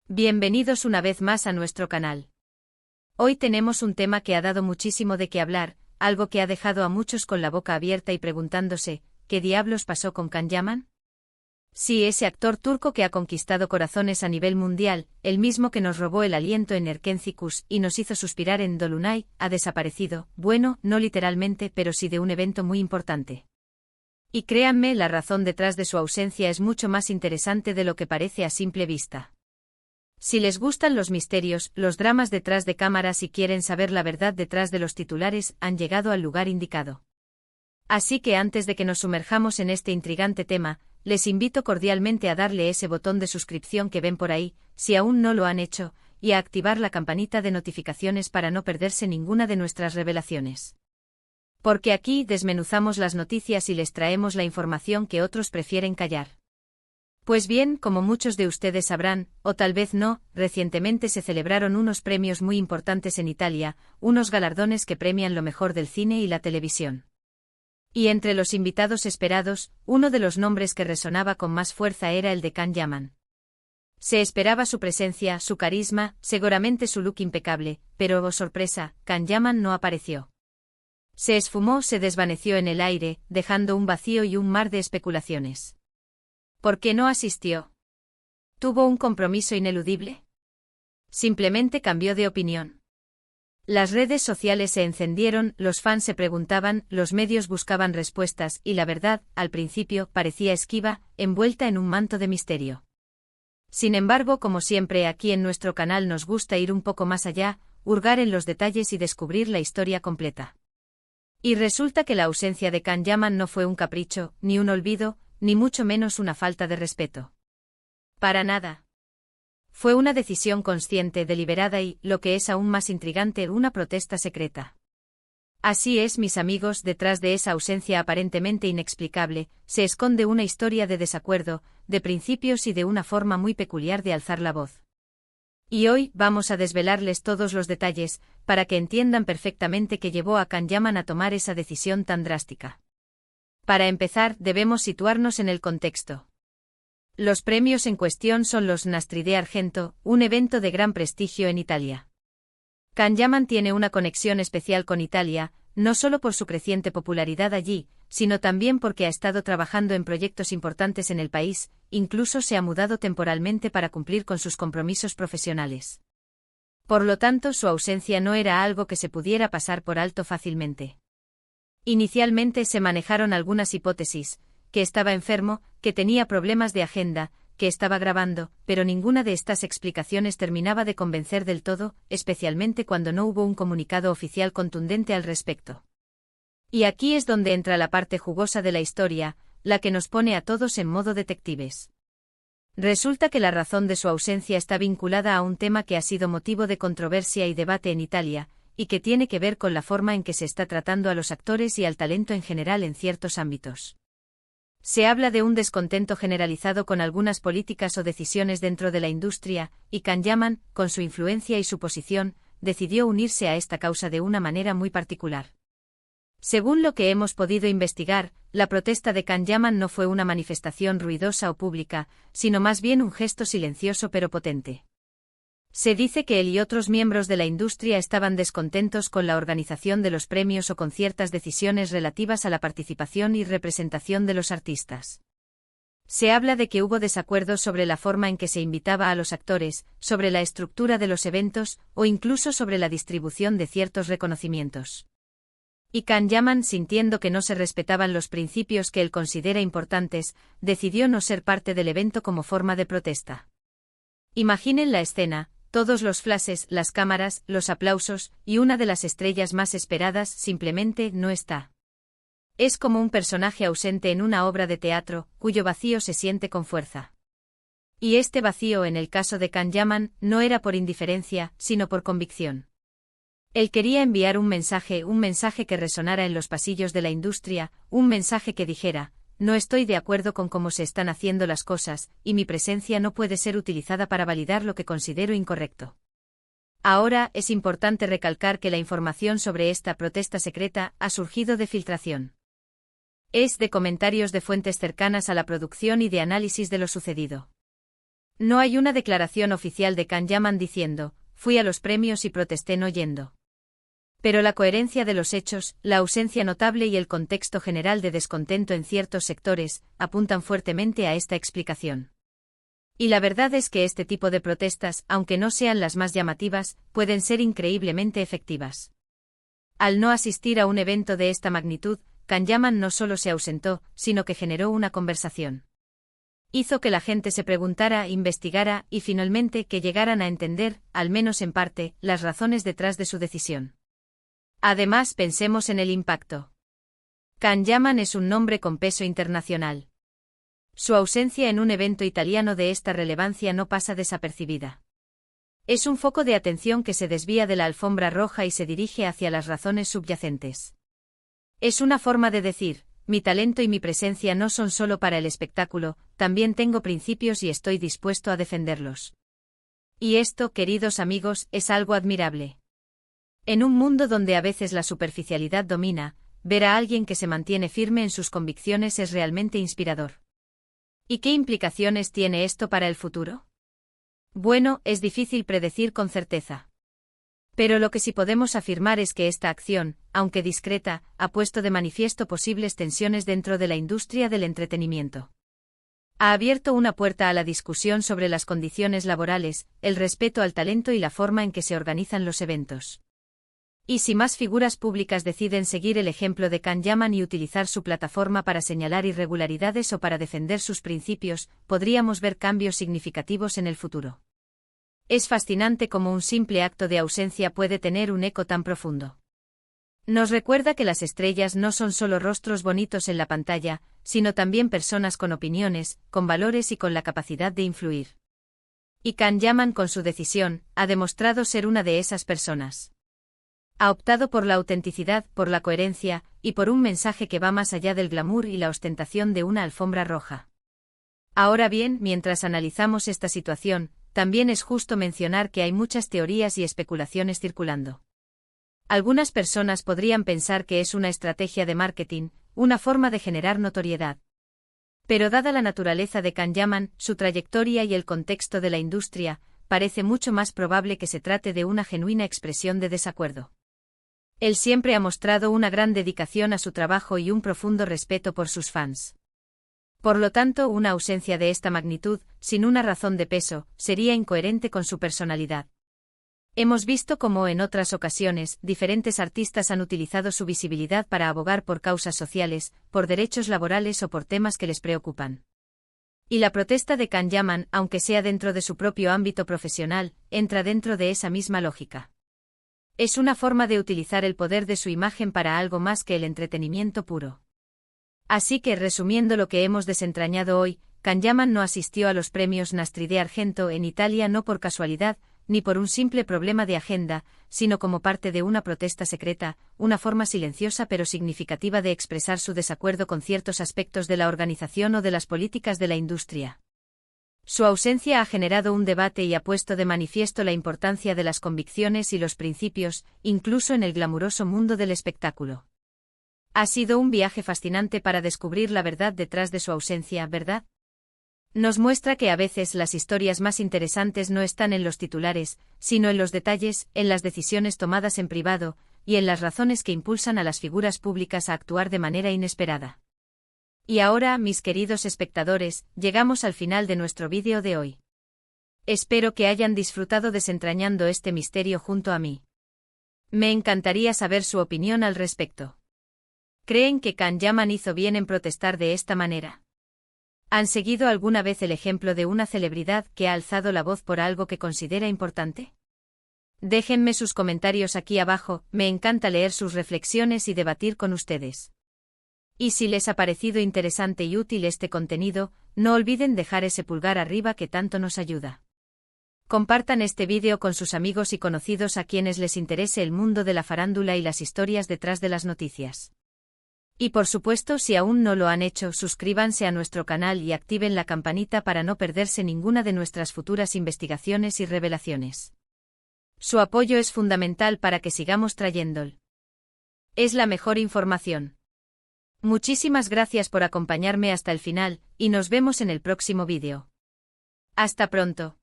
Bienvenidos una vez más a nuestro canal. Hoy tenemos un tema que ha dado muchísimo de qué hablar, algo que ha dejado a muchos con la boca abierta y preguntándose, ¿qué diablos pasó con Can Yaman? Sí, ese actor turco que ha conquistado corazones a nivel mundial, el mismo que nos robó el aliento en Erkencikus y nos hizo suspirar en Dolunay, ha desaparecido, bueno, no literalmente, pero sí de un evento muy importante. Y créanme, la razón detrás de su ausencia es mucho más interesante de lo que parece a simple vista. Si les gustan los misterios, los dramas detrás de cámaras y quieren saber la verdad detrás de los titulares, han llegado al lugar indicado. Así que antes de que nos sumerjamos en este intrigante tema, les invito cordialmente a darle ese botón de suscripción que ven por ahí, si aún no lo han hecho, y a activar la campanita de notificaciones para no perderse ninguna de nuestras revelaciones. Porque aquí desmenuzamos las noticias y les traemos la información que otros prefieren callar. Pues bien, como muchos de ustedes sabrán, o tal vez no, recientemente se celebraron unos premios muy importantes en Italia, unos galardones que premian lo mejor del cine y la televisión. Y entre los invitados esperados, uno de los nombres que resonaba con más fuerza era el de Can Yaman. Se esperaba su presencia, su carisma, seguramente su look impecable, pero, oh sorpresa, Can Yaman no apareció. Se esfumó, se desvaneció en el aire, dejando un vacío y un mar de especulaciones. ¿Por qué no asistió? ¿Tuvo un compromiso ineludible? Simplemente cambió de opinión. Las redes sociales se encendieron, los fans se preguntaban, los medios buscaban respuestas y la verdad, al principio, parecía esquiva, envuelta en un manto de misterio. Sin embargo, como siempre aquí en nuestro canal nos gusta ir un poco más allá, hurgar en los detalles y descubrir la historia completa. Y resulta que la ausencia de Can Yaman no fue un capricho, ni un olvido, ni mucho menos una falta de respeto. Para nada. Fue una decisión consciente, deliberada y, lo que es aún más intrigante, una protesta secreta. Así es, mis amigos, detrás de esa ausencia aparentemente inexplicable, se esconde una historia de desacuerdo, de principios y de una forma muy peculiar de alzar la voz. Y hoy vamos a desvelarles todos los detalles, para que entiendan perfectamente qué llevó a Can Yaman a tomar esa decisión tan drástica. Para empezar, debemos situarnos en el contexto. Los premios en cuestión son los Nastri d'Argento, un evento de gran prestigio en Italia. Can Yaman tiene una conexión especial con Italia, no solo por su creciente popularidad allí, sino también porque ha estado trabajando en proyectos importantes en el país, incluso se ha mudado temporalmente para cumplir con sus compromisos profesionales. Por lo tanto, su ausencia no era algo que se pudiera pasar por alto fácilmente. Inicialmente se manejaron algunas hipótesis, que estaba enfermo, que tenía problemas de agenda, que estaba grabando, pero ninguna de estas explicaciones terminaba de convencer del todo, especialmente cuando no hubo un comunicado oficial contundente al respecto. Y aquí es donde entra la parte jugosa de la historia, la que nos pone a todos en modo detectives. Resulta que la razón de su ausencia está vinculada a un tema que ha sido motivo de controversia y debate en Italia, y que tiene que ver con la forma en que se está tratando a los actores y al talento en general en ciertos ámbitos. Se habla de un descontento generalizado con algunas políticas o decisiones dentro de la industria, y Can Yaman, con su influencia y su posición, decidió unirse a esta causa de una manera muy particular. Según lo que hemos podido investigar, la protesta de Can Yaman no fue una manifestación ruidosa o pública, sino más bien un gesto silencioso pero potente. Se dice que él y otros miembros de la industria estaban descontentos con la organización de los premios o con ciertas decisiones relativas a la participación y representación de los artistas. Se habla de que hubo desacuerdos sobre la forma en que se invitaba a los actores, sobre la estructura de los eventos, o incluso sobre la distribución de ciertos reconocimientos. Y Can Yaman, sintiendo que no se respetaban los principios que él considera importantes, decidió no ser parte del evento como forma de protesta. Imaginen la escena. Todos los flashes, las cámaras, los aplausos, y una de las estrellas más esperadas simplemente no está. Es como un personaje ausente en una obra de teatro, cuyo vacío se siente con fuerza. Y este vacío en el caso de Can Yaman no era por indiferencia, sino por convicción. Él quería enviar un mensaje que resonara en los pasillos de la industria, un mensaje que dijera: no estoy de acuerdo con cómo se están haciendo las cosas, y mi presencia no puede ser utilizada para validar lo que considero incorrecto. Ahora, es importante recalcar que la información sobre esta protesta secreta ha surgido de filtración. Es de comentarios de fuentes cercanas a la producción y de análisis de lo sucedido. No hay una declaración oficial de Can Yaman diciendo, fui a los premios y protesté no yendo. Pero la coherencia de los hechos, la ausencia notable y el contexto general de descontento en ciertos sectores, apuntan fuertemente a esta explicación. Y la verdad es que este tipo de protestas, aunque no sean las más llamativas, pueden ser increíblemente efectivas. Al no asistir a un evento de esta magnitud, Can Yaman no solo se ausentó, sino que generó una conversación. Hizo que la gente se preguntara, investigara y finalmente que llegaran a entender, al menos en parte, las razones detrás de su decisión. Además, pensemos en el impacto. Can Yaman es un nombre con peso internacional. Su ausencia en un evento italiano de esta relevancia no pasa desapercibida. Es un foco de atención que se desvía de la alfombra roja y se dirige hacia las razones subyacentes. Es una forma de decir, mi talento y mi presencia no son solo para el espectáculo, también tengo principios y estoy dispuesto a defenderlos. Y esto, queridos amigos, es algo admirable. En un mundo donde a veces la superficialidad domina, ver a alguien que se mantiene firme en sus convicciones es realmente inspirador. ¿Y qué implicaciones tiene esto para el futuro? Bueno, es difícil predecir con certeza. Pero lo que sí podemos afirmar es que esta acción, aunque discreta, ha puesto de manifiesto posibles tensiones dentro de la industria del entretenimiento. Ha abierto una puerta a la discusión sobre las condiciones laborales, el respeto al talento y la forma en que se organizan los eventos. Y si más figuras públicas deciden seguir el ejemplo de Can Yaman y utilizar su plataforma para señalar irregularidades o para defender sus principios, podríamos ver cambios significativos en el futuro. Es fascinante cómo un simple acto de ausencia puede tener un eco tan profundo. Nos recuerda que las estrellas no son solo rostros bonitos en la pantalla, sino también personas con opiniones, con valores y con la capacidad de influir. Y Can Yaman, con su decisión, ha demostrado ser una de esas personas. Ha optado por la autenticidad, por la coherencia, y por un mensaje que va más allá del glamour y la ostentación de una alfombra roja. Ahora bien, mientras analizamos esta situación, también es justo mencionar que hay muchas teorías y especulaciones circulando. Algunas personas podrían pensar que es una estrategia de marketing, una forma de generar notoriedad. Pero dada la naturaleza de Can Yaman, su trayectoria y el contexto de la industria, parece mucho más probable que se trate de una genuina expresión de desacuerdo. Él siempre ha mostrado una gran dedicación a su trabajo y un profundo respeto por sus fans. Por lo tanto, una ausencia de esta magnitud, sin una razón de peso, sería incoherente con su personalidad. Hemos visto cómo en otras ocasiones, diferentes artistas han utilizado su visibilidad para abogar por causas sociales, por derechos laborales o por temas que les preocupan. Y la protesta de Can Yaman, aunque sea dentro de su propio ámbito profesional, entra dentro de esa misma lógica. Es una forma de utilizar el poder de su imagen para algo más que el entretenimiento puro. Así que, resumiendo lo que hemos desentrañado hoy, Can Yaman no asistió a los premios Nastri de Argento en Italia no por casualidad, ni por un simple problema de agenda, sino como parte de una protesta secreta, una forma silenciosa pero significativa de expresar su desacuerdo con ciertos aspectos de la organización o de las políticas de la industria. Su ausencia ha generado un debate y ha puesto de manifiesto la importancia de las convicciones y los principios, incluso en el glamuroso mundo del espectáculo. Ha sido un viaje fascinante para descubrir la verdad detrás de su ausencia, ¿verdad? Nos muestra que a veces las historias más interesantes no están en los titulares, sino en los detalles, en las decisiones tomadas en privado, y en las razones que impulsan a las figuras públicas a actuar de manera inesperada. Y ahora, mis queridos espectadores, llegamos al final de nuestro vídeo de hoy. Espero que hayan disfrutado desentrañando este misterio junto a mí. Me encantaría saber su opinión al respecto. ¿Creen que Can Yaman hizo bien en protestar de esta manera? ¿Han seguido alguna vez el ejemplo de una celebridad que ha alzado la voz por algo que considera importante? Déjenme sus comentarios aquí abajo, me encanta leer sus reflexiones y debatir con ustedes. Y si les ha parecido interesante y útil este contenido, no olviden dejar ese pulgar arriba que tanto nos ayuda. Compartan este vídeo con sus amigos y conocidos a quienes les interese el mundo de la farándula y las historias detrás de las noticias. Y por supuesto, si aún no lo han hecho, suscríbanse a nuestro canal y activen la campanita para no perderse ninguna de nuestras futuras investigaciones y revelaciones. Su apoyo es fundamental para que sigamos trayéndolo. Es la mejor información. Muchísimas gracias por acompañarme hasta el final, y nos vemos en el próximo vídeo. Hasta pronto.